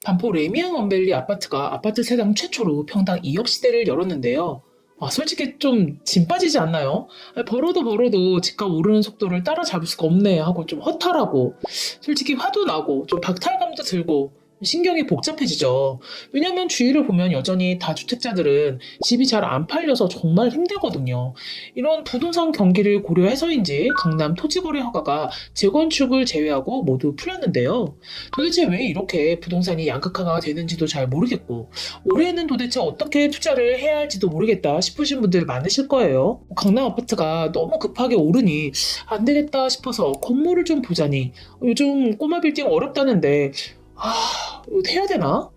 반포 레미안 원밸리 아파트가 아파트 세상 최초로 평당 2억 시대를 열었는데요. 솔직히 좀 진 빠지지 않나요? 벌어도 집값 오르는 속도를 따라잡을 수가 없네 하고 좀 허탈하고 솔직히 화도 나고 좀 박탈감도 들고 신경이 복잡해지죠. 왜냐면 주위를 보면 여전히 다주택자들은 집이 잘 안 팔려서 정말 힘들거든요. 이런 부동산 경기를 고려해서인지 강남 토지거래 허가가 재건축을 제외하고 모두 풀렸는데요. 도대체 왜 이렇게 부동산이 양극화가 되는지도 잘 모르겠고 올해는 도대체 어떻게 투자를 해야 할지도 모르겠다 싶으신 분들 많으실 거예요. 강남 아파트가 너무 급하게 오르니 안 되겠다 싶어서 건물을 좀 보자니 요즘 꼬마 빌딩 어렵다는데 이거 해야 되나?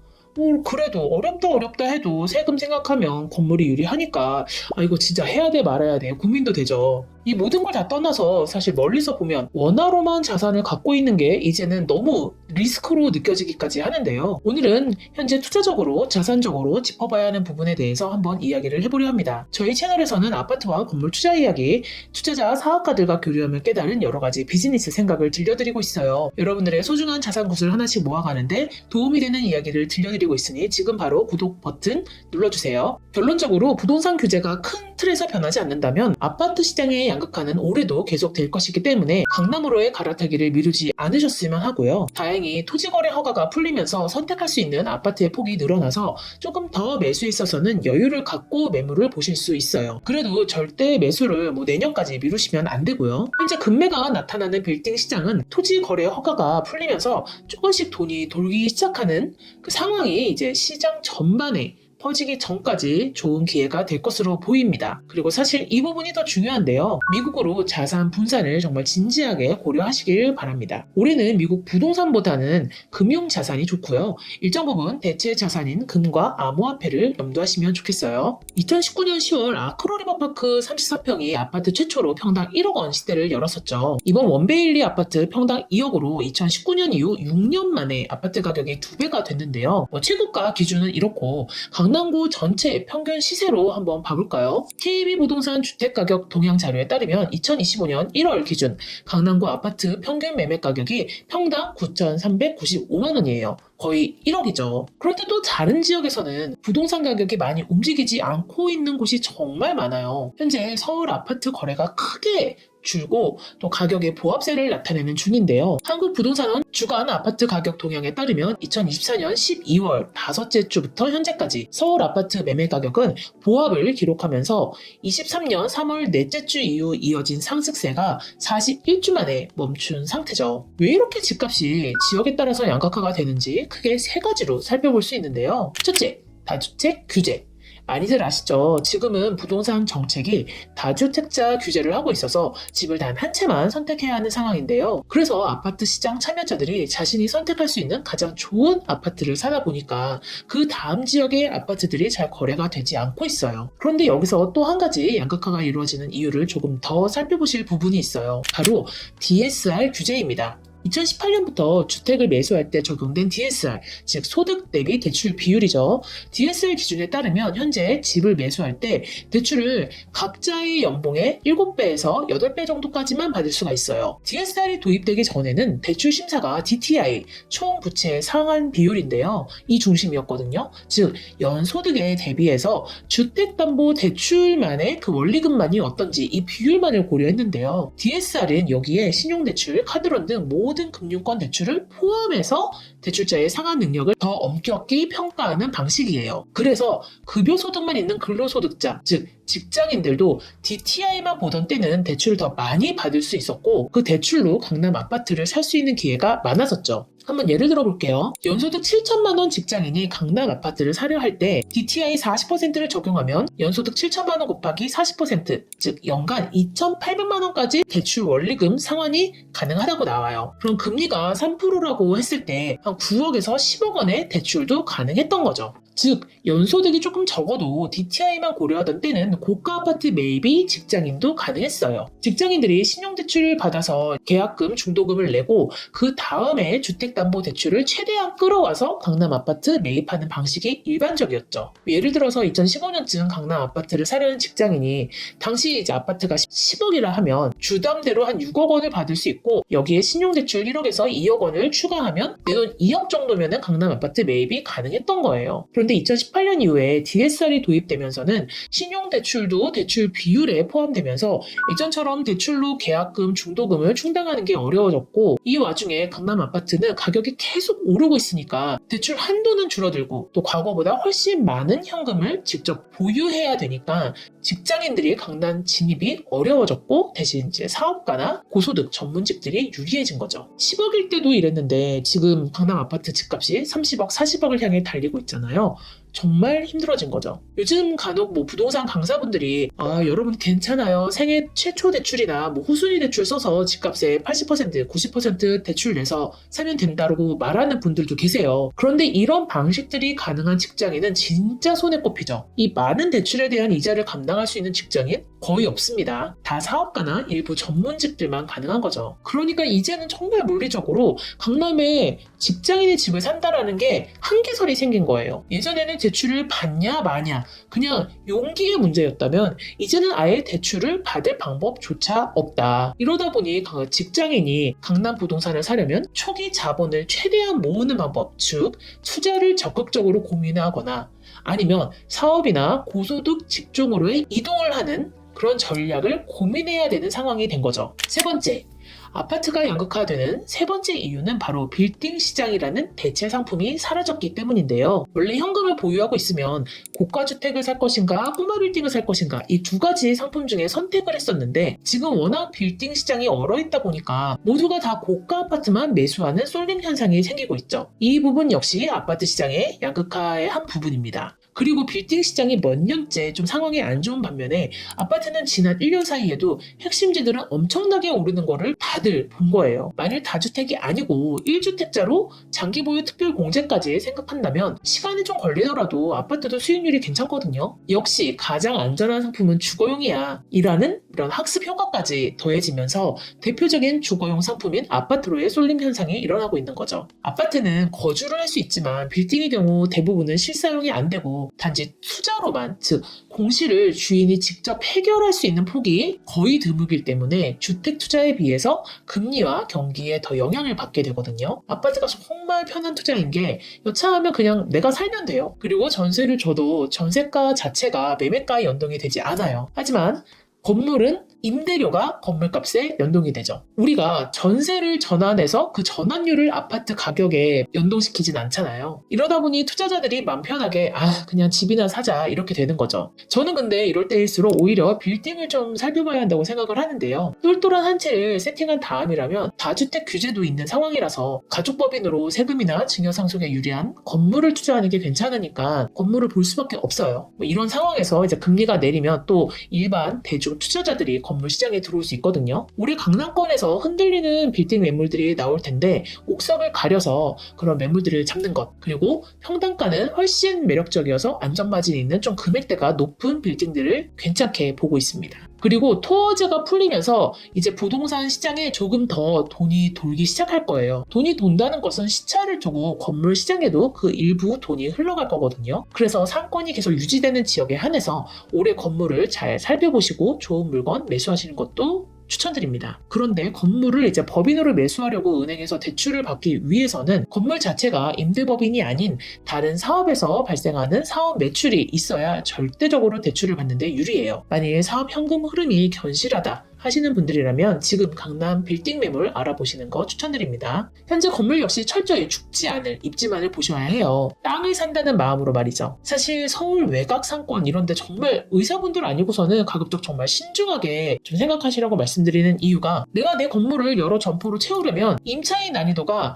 그래도 어렵다 해도 세금 생각하면 건물이 유리하니까 이거 진짜 해야 돼 말아야 돼 고민도 되죠. 이 모든 걸 다 떠나서 사실 멀리서 보면 원화로만 자산을 갖고 있는 게 이제는 너무 리스크로 느껴지기까지 하는데요. 오늘은 현재 투자적으로 자산적으로 짚어봐야 하는 부분에 대해서 한번 이야기를 해보려 합니다. 저희 채널에서는 아파트와 건물 투자 이야기, 투자자 사업가들과 교류하며 깨달은 여러 가지 비즈니스 생각을 들려드리고 있어요. 여러분들의 소중한 자산 구슬 하나씩 모아가는데 도움이 되는 이야기를 들려드리고 있으니 지금 바로 구독 버튼 눌러주세요. 결론적으로 부동산 규제가 큰 틀에서 변하지 않는다면 아파트 시장의 양극화는 올해도 계속될 것이기 때문에 강남으로의 갈아타기를 미루지 않으셨으면 하고요. 다행히 토지거래 허가가 풀리면서 선택할 수 있는 아파트의 폭이 늘어나서 조금 더 매수에 있어서는 여유를 갖고 매물을 보실 수 있어요. 그래도 절대 매수를 내년까지 미루시면 안 되고요. 현재 급매가 나타나는 빌딩 시장은 토지거래 허가가 풀리면서 조금씩 돈이 돌기 시작하는 그 상황이 이제 시장 전반에 퍼지기 전까지 좋은 기회가 될 것으로 보입니다. 그리고 사실 이 부분이 더 중요한데요. 미국으로 자산 분산을 정말 진지하게 고려하시길 바랍니다. 올해는 미국 부동산보다는 금융 자산이 좋고요. 일정 부분 대체 자산인 금과 암호화폐를 염두하시면 좋겠어요. 2019년 10월 아크로리버파크 34평이 아파트 최초로 평당 1억 원 시대를 열었었죠. 이번 원베일리 아파트 평당 2억으로 2019년 이후 6년 만에 아파트 가격이 2배가 됐는데요. 최고가 기준은 이렇고 강남구 전체 평균 시세로 한번 봐볼까요? KB부동산 주택가격 동향 자료에 따르면 2025년 1월 기준 강남구 아파트 평균 매매 가격이 평당 9,395만 원이에요. 거의 1억이죠. 그런데 또 다른 지역에서는 부동산 가격이 많이 움직이지 않고 있는 곳이 정말 많아요. 현재 서울 아파트 거래가 크게 줄고 또 가격의 보합세를 나타내는 중인데요. 한국부동산원 주간 아파트 가격 동향에 따르면 2024년 12월 다섯째 주부터 현재까지 서울 아파트 매매 가격은 보합을 기록하면서 23년 3월 넷째 주 이후 이어진 상승세가 41주 만에 멈춘 상태죠. 왜 이렇게 집값이 지역에 따라서 양극화가 되는지 크게 세 가지로 살펴볼 수 있는데요. 첫째, 다주택 규제. 많이들 아시죠? 지금은 부동산 정책이 다주택자 규제를 하고 있어서 집을 단 한 채만 선택해야 하는 상황인데요. 그래서 아파트 시장 참여자들이 자신이 선택할 수 있는 가장 좋은 아파트를 사다 보니까 그 다음 지역의 아파트들이 잘 거래가 되지 않고 있어요. 그런데 여기서 또 한 가지 양극화가 이루어지는 이유를 조금 더 살펴보실 부분이 있어요. 바로 DSR 규제입니다. 2018년부터 주택을 매수할 때 적용된 DSR, 즉 소득 대비 대출 비율이죠. DSR 기준에 따르면 현재 집을 매수할 때 대출을 각자의 연봉의 7배에서 8배 정도까지만 받을 수가 있어요. DSR이 도입되기 전에는 대출 심사가 DTI, 총 부채 상환 비율인데요. 이 중심이었거든요. 즉 연소득에 대비해서 주택담보대출만의 그 원리금만이 어떤지 이 비율만을 고려했는데요. DSR은 여기에 신용대출, 카드론 등 모든 금융권 대출을 포함해서 대출자의 상환 능력을 더 엄격히 평가하는 방식이에요. 그래서 급여소득만 있는 근로소득자, 즉 직장인들도 DTI만 보던 때는 대출을 더 많이 받을 수 있었고 그 대출로 강남 아파트를 살 수 있는 기회가 많았었죠. 한번 예를 들어 볼게요. 연소득 7천만 원 직장인이 강남 아파트를 사려 할 때 DTI 40%를 적용하면 연소득 7천만 원 곱하기 40%, 즉 연간 2,800만 원까지 대출 원리금 상환이 가능하다고 나와요. 그럼 금리가 3%라고 했을 때 한 9억에서 10억 원의 대출도 가능했던 거죠. 즉 연소득이 조금 적어도 DTI만 고려하던 때는 고가 아파트 매입이 직장인도 가능했어요. 직장인들이 신용대출을 받아서 계약금, 중도금을 내고 그 다음에 주택담보대출을 최대한 끌어와서 강남 아파트 매입하는 방식이 일반적이었죠. 예를 들어서 2015년쯤 강남 아파트를 사려는 직장인이 당시 이제 아파트가 10억이라 하면 주담대로 한 6억 원을 받을 수 있고 여기에 신용대출 1억에서 2억 원을 추가하면 내 돈 2억 정도면은 강남 아파트 매입이 가능했던 거예요. 그런데 2018년 이후에 DSR이 도입되면서는 신용대출도 대출 비율에 포함되면서 예전처럼 대출로 계약금, 중도금을 충당하는 게 어려워졌고 이 와중에 강남 아파트는 가격이 계속 오르고 있으니까 대출 한도는 줄어들고 또 과거보다 훨씬 많은 현금을 직접 보유해야 되니까 직장인들이 강남 진입이 어려워졌고 대신 이제 사업가나 고소득 전문직들이 유리해진 거죠. 10억일 때도 이랬는데 지금 강남 아파트 집값이 30억, 40억을 향해 달리고 있잖아요. 정말 힘들어진 거죠. 요즘 간혹 부동산 강사분들이 여러분 괜찮아요. 생애 최초 대출이나 호순위 대출 써서 집값의 80%, 90% 대출 내서 사면 된다고 말하는 분들도 계세요. 그런데 이런 방식들이 가능한 직장인은 진짜 손에 꼽히죠. 이 많은 대출에 대한 이자를 감당할 수 있는 직장인 거의 없습니다. 다 사업가나 일부 전문직들만 가능한 거죠. 그러니까 이제는 정말 물리적으로 강남에 직장인의 집을 산다라는 게 한계설이 생긴 거예요. 예전에는 대출을 받냐 마냐 그냥 용기의 문제였다면 이제는 아예 대출을 받을 방법조차 없다. 이러다 보니 직장인이 강남 부동산을 사려면 초기 자본을 최대한 모으는 방법, 즉 투자를 적극적으로 고민하거나 아니면 사업이나 고소득 직종으로의 이동을 하는 그런 전략을 고민해야 되는 상황이 된 거죠. 세 번째, 아파트가 양극화되는 세 번째 이유는 바로 빌딩 시장이라는 대체 상품이 사라졌기 때문인데요. 원래 현금을 보유하고 있으면 고가주택을 살 것인가 꼬마 빌딩을 살 것인가 이 두 가지 상품 중에 선택을 했었는데 지금 워낙 빌딩 시장이 얼어있다 보니까 모두가 다 고가 아파트만 매수하는 쏠림 현상이 생기고 있죠. 이 부분 역시 아파트 시장의 양극화의 한 부분입니다. 그리고 빌딩 시장이 몇 년째 좀 상황이 안 좋은 반면에 아파트는 지난 1년 사이에도 핵심지들은 엄청나게 오르는 거를 다들 본 거예요. 만일 다주택이 아니고 1주택자로 장기 보유 특별 공제까지 생각한다면 시간이 좀 걸리더라도 아파트도 수익률이 괜찮거든요. 역시 가장 안전한 상품은 주거용이야 이라는 이런 학습 효과까지 더해지면서 대표적인 주거용 상품인 아파트로의 쏠림 현상이 일어나고 있는 거죠. 아파트는 거주를 할 수 있지만 빌딩의 경우 대부분은 실사용이 안 되고 단지 투자로만, 즉 공시를 주인이 직접 해결할 수 있는 폭이 거의 드물기 때문에 주택 투자에 비해서 금리와 경기에 더 영향을 받게 되거든요. 아파트가 정말 편한 투자인 게 여차하면 그냥 내가 살면 돼요. 그리고 전세를 줘도 전세가 자체가 매매가에 연동이 되지 않아요. 하지만 건물은 임대료가 건물값에 연동이 되죠. 우리가 전세를 전환해서 그 전환율을 아파트 가격에 연동시키진 않잖아요. 이러다 보니 투자자들이 맘 편하게 그냥 집이나 사자 이렇게 되는 거죠. 저는 근데 이럴 때일수록 오히려 빌딩을 좀 살펴봐야 한다고 생각을 하는데요. 똘똘한 한 채를 세팅한 다음이라면 다주택 규제도 있는 상황이라서 가족법인으로 세금이나 증여상속에 유리한 건물을 투자하는 게 괜찮으니까 건물을 볼 수밖에 없어요. 이런 상황에서 이제 금리가 내리면 또 일반 대중 투자자들이 건물 시장에 들어올 수 있거든요. 우리 강남권에서 흔들리는 빌딩 매물들이 나올 텐데 옥석을 가려서 그런 매물들을 잡는 것, 그리고 평당가는 훨씬 매력적이어서 안전마진이 있는 좀 금액대가 높은 빌딩들을 괜찮게 보고 있습니다. 그리고 토어제가 풀리면서 이제 부동산 시장에 조금 더 돈이 돌기 시작할 거예요. 돈이 돈다는 것은 시차를 두고 건물 시장에도 그 일부 돈이 흘러갈 거거든요. 그래서 상권이 계속 유지되는 지역에 한해서 올해 건물을 잘 살펴보시고 좋은 물건 매수하시는 것도 추천드립니다. 그런데 건물을 이제 법인으로 매수하려고 은행에서 대출을 받기 위해서는 건물 자체가 임대법인이 아닌 다른 사업에서 발생하는 사업 매출이 있어야 절대적으로 대출을 받는데 유리해요. 만일 사업 현금 흐름이 견실하다 하시는 분들이라면 지금 강남 빌딩 매물 알아보시는 거 추천드립니다. 현재 건물 역시 철저히 죽지 않을 입지만을 보셔야 해요. 땅을 산다는 마음으로 말이죠. 사실 서울 외곽 상권 이런데 정말 의사분들 아니고서는 가급적 정말 신중하게 좀 생각하시라고 말씀드리는 이유가 내가 내 건물을 여러 점포로 채우려면 임차인 난이도가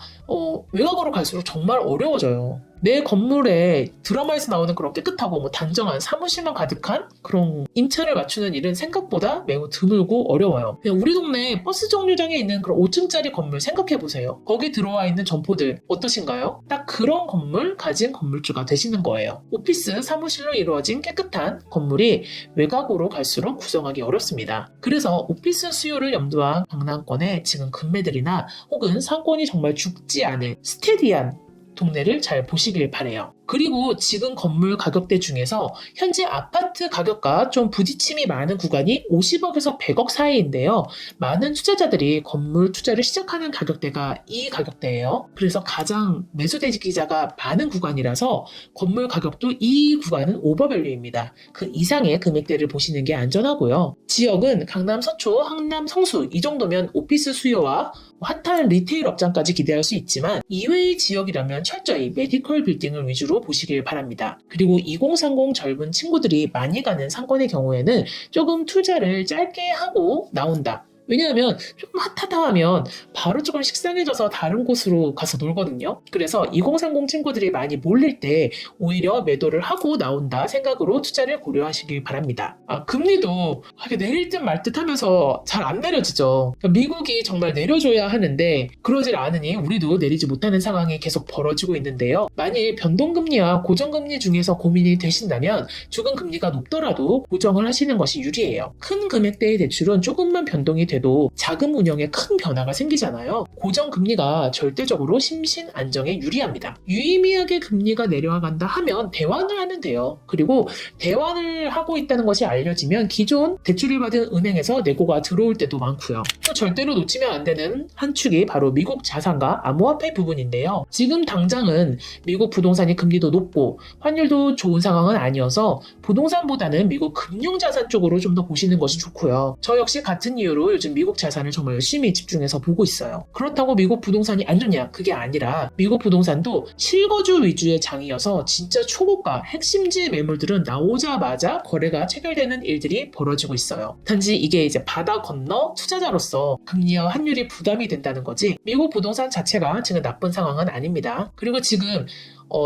외곽으로 갈수록 정말 어려워져요. 내 건물에 드라마에서 나오는 그런 깨끗하고 뭐 단정한 사무실만 가득한 그런 임차를 맞추는 일은 생각보다 매우 드물고 어려워요. 그냥 우리 동네 버스 정류장에 있는 그런 5층짜리 건물 생각해보세요. 거기 들어와 있는 점포들 어떠신가요? 딱 그런 건물 가진 건물주가 되시는 거예요. 오피스 사무실로 이루어진 깨끗한 건물이 외곽으로 갈수록 구성하기 어렵습니다. 그래서 오피스 수요를 염두한 강남권의 지금 금매들이나 혹은 상권이 정말 죽지 않을 스테디한 동네를 잘 보시길 바래요. 그리고 지금 건물 가격대 중에서 현재 아파트 가격과 좀 부딪힘이 많은 구간이 50억에서 100억 사이인데요. 많은 투자자들이 건물 투자를 시작하는 가격대가 이 가격대예요. 그래서 가장 매수 대기자가 많은 구간이라서 건물 가격도 이 구간은 오버밸류입니다. 그 이상의 금액대를 보시는 게 안전하고요. 지역은 강남 서초, 항남 성수 이 정도면 오피스 수요와 핫한 리테일 업장까지 기대할 수 있지만 이외의 지역이라면 철저히 메디컬 빌딩을 위주로 보시길 바랍니다. 그리고 2030 젊은 친구들이 많이 가는 상권의 경우에는 조금 투자를 짧게 하고 나온다. 왜냐하면 조금 핫하다 하면 바로 조금 식상해져서 다른 곳으로 가서 놀거든요. 그래서 2030 친구들이 많이 몰릴 때 오히려 매도를 하고 나온다 생각으로 투자를 고려하시길 바랍니다. 금리도 내릴 듯 말 듯 하면서 잘 안 내려지죠. 그러니까 미국이 정말 내려줘야 하는데 그러질 않으니 우리도 내리지 못하는 상황이 계속 벌어지고 있는데요. 만일 변동금리와 고정금리 중에서 고민이 되신다면 주금금리가 높더라도 고정을 하시는 것이 유리해요. 큰 금액대의 대출은 조금만 변동이 돼도 자금 운영에 큰 변화가 생기잖아요. 고정금리가 절대적으로 심신 안정에 유리합니다. 유의미하게 금리가 내려간다 하면 대환을 하면 돼요. 그리고 대환을 하고 있다는 것이 알려지면 기존 대출을 받은 은행에서 내고가 들어올 때도 많고요. 또 절대로 놓치면 안 되는 한 축이 바로 미국 자산과 암호화폐 부분인데요. 지금 당장은 미국 부동산이 금리도 높고 환율도 좋은 상황은 아니어서 부동산보다는 미국 금융자산 쪽으로 좀 더 보시는 것이 좋고요. 저 역시 같은 이유로 요즘 미국 자산을 정말 열심히 집중해서 보고 있어요. 그렇다고 미국 부동산이 안 좋냐? 그게 아니라 미국 부동산도 실거주 위주의 장이어서 진짜 초고가 핵심지 매물들은 나오자마자 거래가 체결되는 일들이 벌어지고 있어요. 단지 이게 이제 바다 건너 투자자로서 금리와 환율이 부담이 된다는 거지 미국 부동산 자체가 지금 나쁜 상황은 아닙니다. 그리고 지금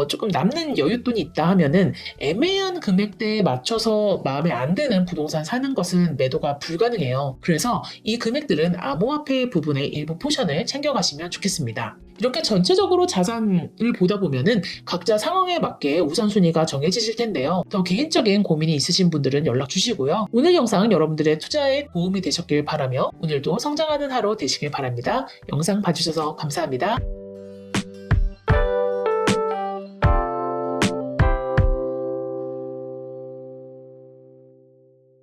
조금 남는 여윳돈이 있다 하면은 애매한 금액대에 맞춰서 마음에 안 드는 부동산 사는 것은 매도가 불가능해요. 그래서 이 금액들은 암호화폐 부분의 일부 포션을 챙겨가시면 좋겠습니다. 이렇게 전체적으로 자산을 보다 보면은 각자 상황에 맞게 우선순위가 정해지실 텐데요. 더 개인적인 고민이 있으신 분들은 연락 주시고요. 오늘 영상 여러분들의 투자에 도움이 되셨길 바라며 오늘도 성장하는 하루 되시길 바랍니다. 영상 봐주셔서 감사합니다.